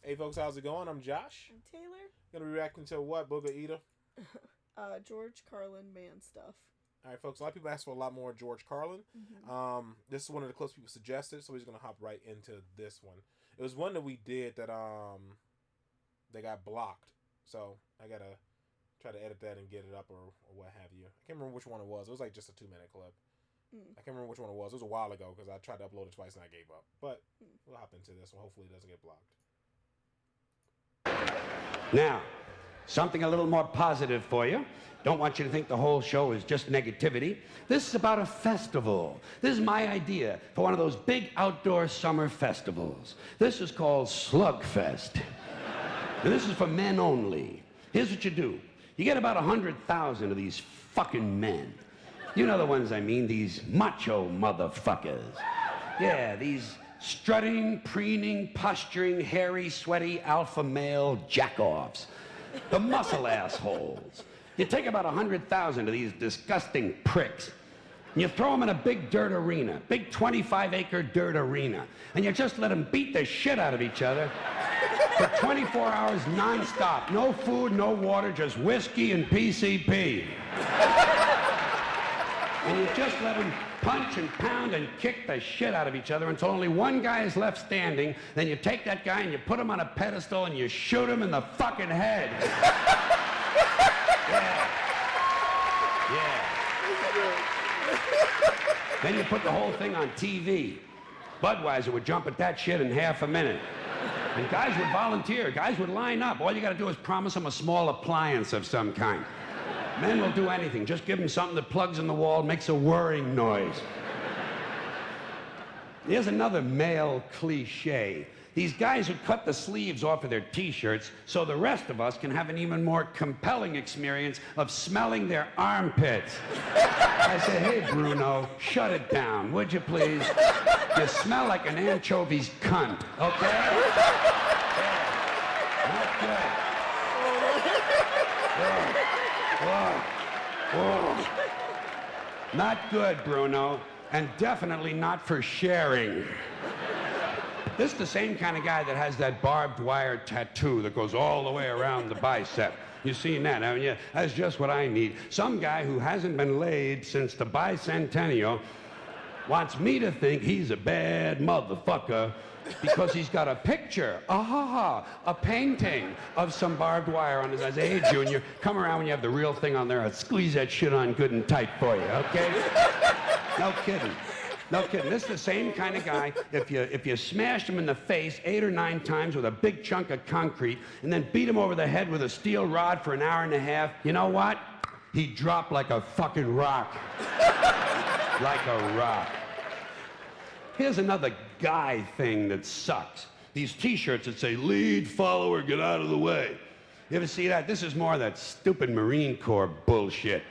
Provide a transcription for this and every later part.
Hey folks, how's it going? I'm Josh. I'm Taylor. Gonna be reacting to what? Booga Eater? George Carlin man stuff. Alright folks, a lot of people asked for a lot more George Carlin. Mm-hmm. This is one of the clips people suggested, so we're just gonna hop right into this one. It was one that we did that they got blocked. So I gotta try to edit that and get it up or what have you. I can't remember which one it was. It was like just a 2-minute clip. I can't remember which one it was. It was a while ago because I tried to upload it twice and I gave up. But we'll hop into this one. Hopefully it doesn't get blocked. Now, something a little more positive for you. Don't want you to think the whole show is just negativity. This is about a festival. This is my idea for one of those big outdoor summer festivals. This is called Slugfest. And this is for men only. Here's what you do. You get about 100,000 of these fucking men. You know the ones I mean, these macho motherfuckers. Yeah, these strutting, preening, posturing, hairy, sweaty, alpha male jack-offs. The muscle assholes. You take about 100,000 of these disgusting pricks, and you throw them in a big dirt arena, big 25-acre dirt arena, and you just let them beat the shit out of each other for 24 hours non-stop. No food, no water, just whiskey and PCP. And you just let them punch and pound and kick the shit out of each other until only one guy is left standing. Then you take that guy and you put him on a pedestal and you shoot him in the fucking head. Yeah. Then you put the whole thing on TV. Budweiser would jump at that shit in half a minute. And guys would volunteer. Guys would line up. All you got to do is promise them a small appliance of some kind. Men will do anything. Just give them something that plugs in the wall, makes a whirring noise. Here's another male cliche. These guys would cut the sleeves off of their T-shirts so the rest of us can have an even more compelling experience of smelling their armpits. I say, hey, Bruno, shut it down, would you please? You smell like an anchovy's cunt, okay? Yeah. Not good. Whoa. Whoa. Not good, Bruno, and definitely not for sharing. This is the same kind of guy that has that barbed wire tattoo that goes all the way around the bicep. You seen that, haven't you? That's just what I need. Some guy who hasn't been laid since the bicentennial wants me to think he's a bad motherfucker because he's got a picture, a painting of some barbed wire on his eyes. Hey, Junior, come around when you have the real thing on there. I'll squeeze that shit on good and tight for you, okay? No kidding. No kidding. This is the same kind of guy. If you smashed him in the face 8 or 9 times with a big chunk of concrete and then beat him over the head with a steel rod for an hour and a half, you know what? He'd drop like a fucking rock. Like a rock. Here's another guy thing that sucks. These T-shirts that say, lead, follower, get out of the way. You ever see that? This is more of that stupid Marine Corps bullshit.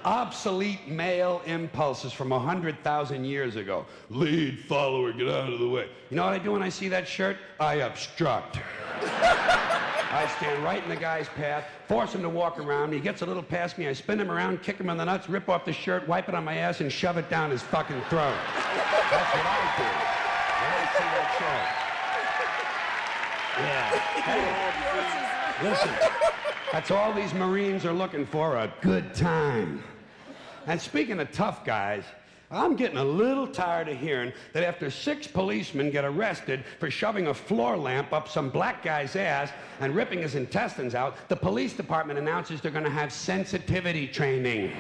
Obsolete male impulses from 100,000 years ago. Lead, follower, get out of the way. You know what I do when I see that shirt? I obstruct. I stand right in the guy's path, force him to walk around me. He gets a little past me, I spin him around, kick him in the nuts, rip off the shirt, wipe it on my ass, and shove it down his fucking throat. That's what I do when I see that shirt. Yeah. Hey, listen, that's all these Marines are looking for, a good time. And speaking of tough guys, I'm getting a little tired of hearing that after 6 policemen get arrested for shoving a floor lamp up some black guy's ass and ripping his intestines out, the police department announces they're going to have sensitivity training.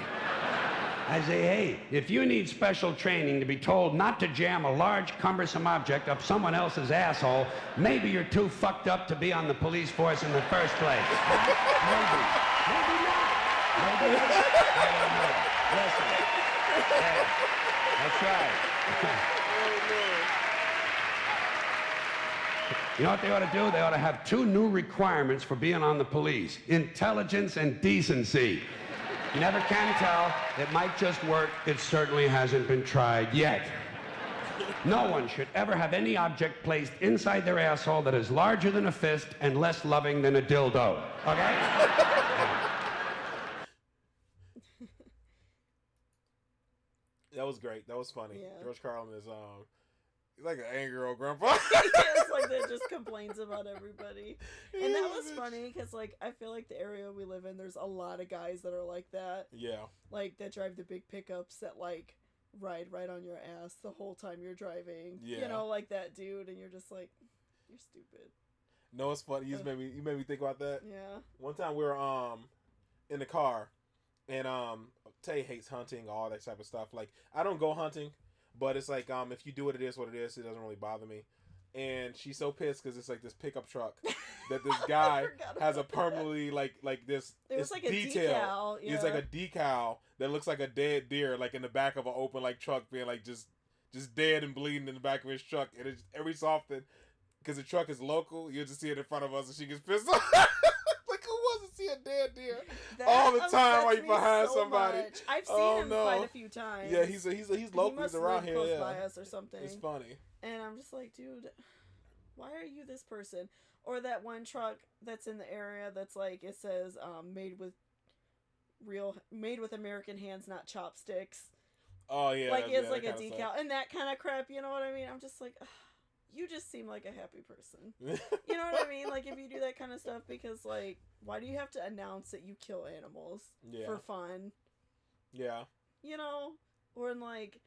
I say, hey, if you need special training to be told not to jam a large, cumbersome object up someone else's asshole, maybe you're too fucked up to be on the police force in the first place. Maybe. Maybe not. Maybe not. I don't know. Listen. Yeah. That's right. You know what they ought to do? They ought to have 2 new requirements for being on the police. Intelligence and decency. You never can tell. It might just work. It certainly hasn't been tried yet. No one should ever have any object placed inside their asshole that is larger than a fist and less loving than a dildo. Okay? That was great. That was funny. Yeah. George Carlin is He's like an angry old grandpa. It's like that just complains about everybody. And that was funny because, like, I feel like the area we live in, there's a lot of guys that are like that. Yeah. Like, that drive the big pickups that, like, ride right on your ass the whole time you're driving. Yeah. You know, like that dude, and you're just like, you're stupid. No, it's funny. You made me think about that. Yeah. One time we were in the car, and Tay hates hunting, all that type of stuff. Like, I don't go hunting, but it's like if you do it, it is what it is. It doesn't really bother me. And she's so pissed because it's like this pickup truck that this guy has a permanently like this. It was like a decal. Yeah. It's like a decal that looks like a dead deer, like in the back of an open like truck, being like just dead and bleeding in the back of his truck. And it's every so often, because the truck is local, you just see it in front of us, and she gets pissed off. Like, who wants to see a dead deer all the time while you behind somebody? Much. I've seen him quite a few times. Yeah, he's local. He's around here. Close by us or something. It's funny. And I'm just like, dude, why are you this person? Or that one truck that's in the area that's like, it says made with American hands, not chopsticks. Oh yeah, like it's like a decal and that kind of crap. You know what I mean? I'm just like, ugh, you just seem like a happy person. You know what I mean? Like, if you do that kind of stuff, because like, why do you have to announce that you kill animals for fun? Yeah. You know, or in like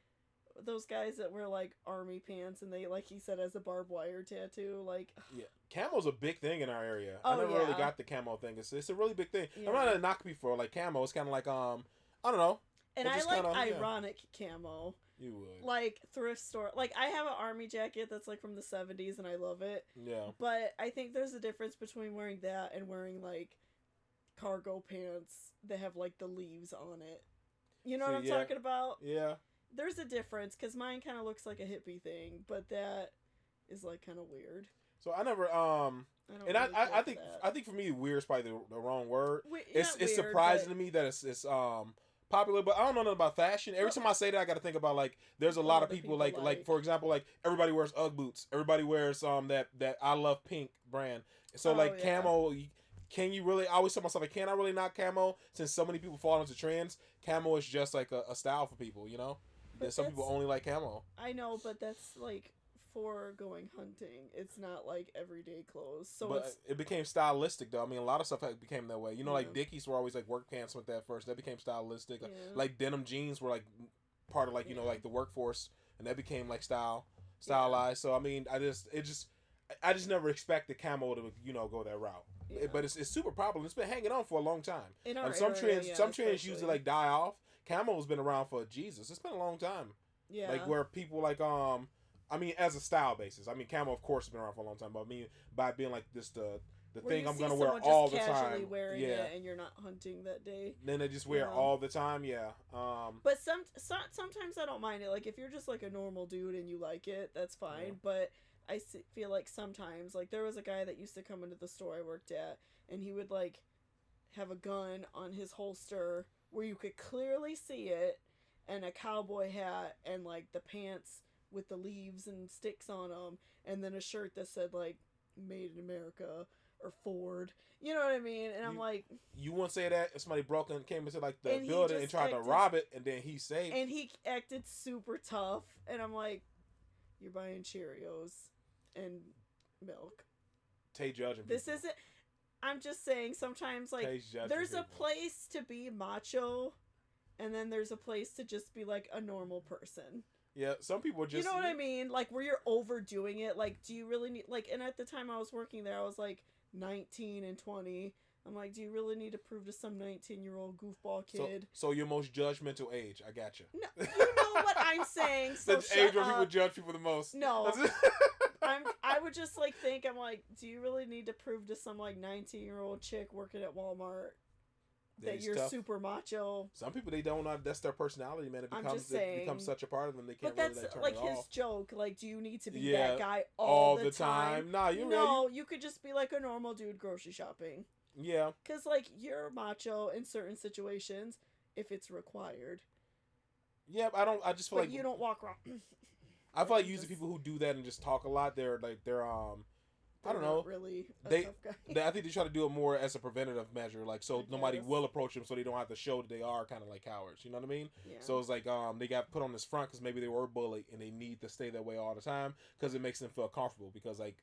those guys that wear like army pants and they, like he said, has a barbed wire tattoo. Like, yeah, camo's a big thing in our area. I never really got the camo thing. It's a really big thing. Yeah. I'm not gonna knock people like camo. It's kind of like I don't know. And I like ironic camo. You would. Like thrift store. Like, I have an army jacket that's like from the 70s and I love it. Yeah. But I think there's a difference between wearing that and wearing like cargo pants that have like the leaves on it. You know what I'm talking about? Yeah. There's a difference, because mine kind of looks like a hippie thing, but that is like kind of weird. So I never I think for me weird is probably the wrong word. It's surprising to me that it's popular, but I don't know nothing about fashion. Every time I say that, I got to think about like there's a lot of people like for example, like everybody wears UGG boots. Everybody wears that I Love Pink brand. So camo. Can you really? I always tell myself, like, can I really not camo? Since so many people fall into trends, camo is just like a style for people, you know. But some people only like camo. I know, but that's like for going hunting. It's not like everyday clothes. So but it became stylistic though. I mean, a lot of stuff became that way. You know, like Dickies were always like work pants with that first. That became stylistic. Yeah. Like denim jeans were like part of like, you know, like the workforce, and that became like stylized. Yeah. So I mean, I just never expected camo to, you know, go that route. Yeah. But it's super popular. It's been hanging on for a long time. And some trends usually like die off. Camo's been around for Jesus. It's been a long time. Yeah. Like where people like I mean, as a style basis. I mean, camo of course has been around for a long time. But I mean, by being like this the thing I'm gonna wear all the time. Wearing it and you're not hunting that day. Then they just wear it all the time. Yeah. But sometimes I don't mind it. Like if you're just like a normal dude and you like it, that's fine. Yeah. But I feel like sometimes, like there was a guy that used to come into the store I worked at, and he would like have a gun on his holster where you could clearly see it, and a cowboy hat, and like the pants with the leaves and sticks on them, and then a shirt that said like "Made in America" or Ford. You know what I mean? And I'm like, you wouldn't say that if somebody came into like the building and tried to rob it, and then he saved. And he acted super tough, and I'm like, you're buying Cheerios and milk. Tay judging people. This isn't. I'm just saying, sometimes like there's a place to be macho, and then there's a place to just be like a normal person. Yeah, some people just. You know what I mean? Like where you're overdoing it. Like, do you really need like? And at the time I was working there, I was like 19 and 20. I'm like, do you really need to prove to some 19-year-old goofball kid? So your most judgmental age. I got you. No, you know what I'm saying. So the age where people judge people the most. No. I would just like think, I'm like, do you really need to prove to some like 19-year-old chick working at Walmart that you're tough. Super macho? Some people, they don't know, that's their personality, man. It becomes such a part of them they can't really turn like it his off. Joke. Like, do you need to be that guy all the time? Nah, you could just be like a normal dude grocery shopping. Yeah. Because like you're macho in certain situations if it's required. Yeah, I just feel like you don't walk around. I feel like usually people who do that and just talk a lot, they're I don't know. Really a They, tough guy. I think they try to do it more as a preventative measure, like so nobody guess. will approach them, so they don't have to show that they are kind of like cowards. You know what I mean? Yeah. So it's like they got put on this front because maybe they were bullied and they need to stay that way all the time because it makes them feel comfortable. Because like,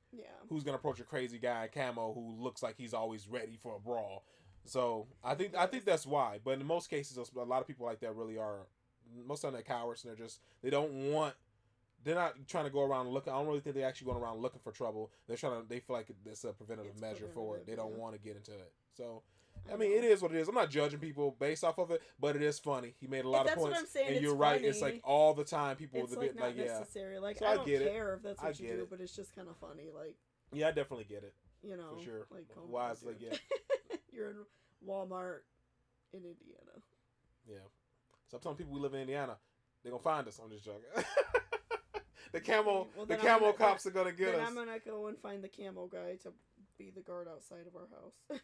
who's gonna approach a crazy guy in camo who looks like he's always ready for a brawl? So I think that's why. But in most cases, a lot of people like that really are. Most of them are cowards, and they don't want. They're not trying to go around looking. I don't really think they're actually going around looking for trouble. They feel like it's a preventative measure for it. They don't want to get into it. So, I mean, it is what it is. I'm not judging people based off of it, but it is funny. He made a lot of points. That's what I'm saying. And you're right. It's like all the time people it's like not necessary. Like so I don't care if that's what you do, but it's just kind of funny. Like yeah, I definitely get it. You know, for sure. Like why it's like yeah, you're in Walmart in Indiana. Yeah, so I'm telling people we live in Indiana, they're gonna find us on this joke. The camo cops are gonna get us. Then I'm gonna go and find the camo guy to be the guard outside of our house.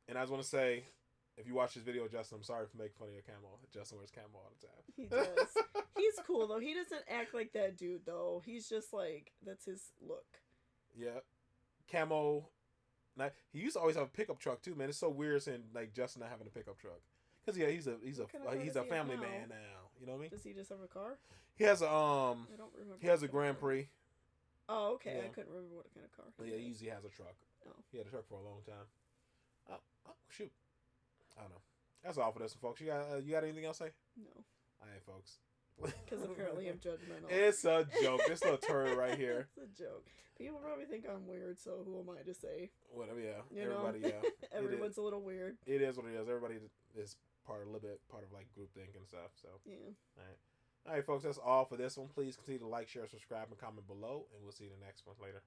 And I just want to say, if you watch this video, Justin, I'm sorry for making fun of your camo. Justin wears camo all the time. He does. He's cool though. He doesn't act like that dude though. He's just like that's his look. Yeah, camo. Now, he used to always have a pickup truck too, man. It's so weird seeing like Justin not having a pickup truck. Cause yeah, he's a family man now. You know what I mean? Does he just have a car? He has a I don't remember. He has a Grand Prix. Oh, okay. Yeah. I couldn't remember what kind of car. Yeah, he usually has a truck. Oh. He had a truck for a long time. Oh shoot. I don't know. That's all for this one, folks. You got anything else to say? No. All right, folks. Because apparently I'm judgmental. It's a joke. This little turd right here. It's a joke. People probably think I'm weird, so who am I to say? Whatever, yeah. Everybody, everyone's a little weird. It is what it is. Everybody is part of like group think and stuff. So yeah. All right, folks. That's all for this one. Please continue to like, share, subscribe, and comment below, and we'll see you in the next one later.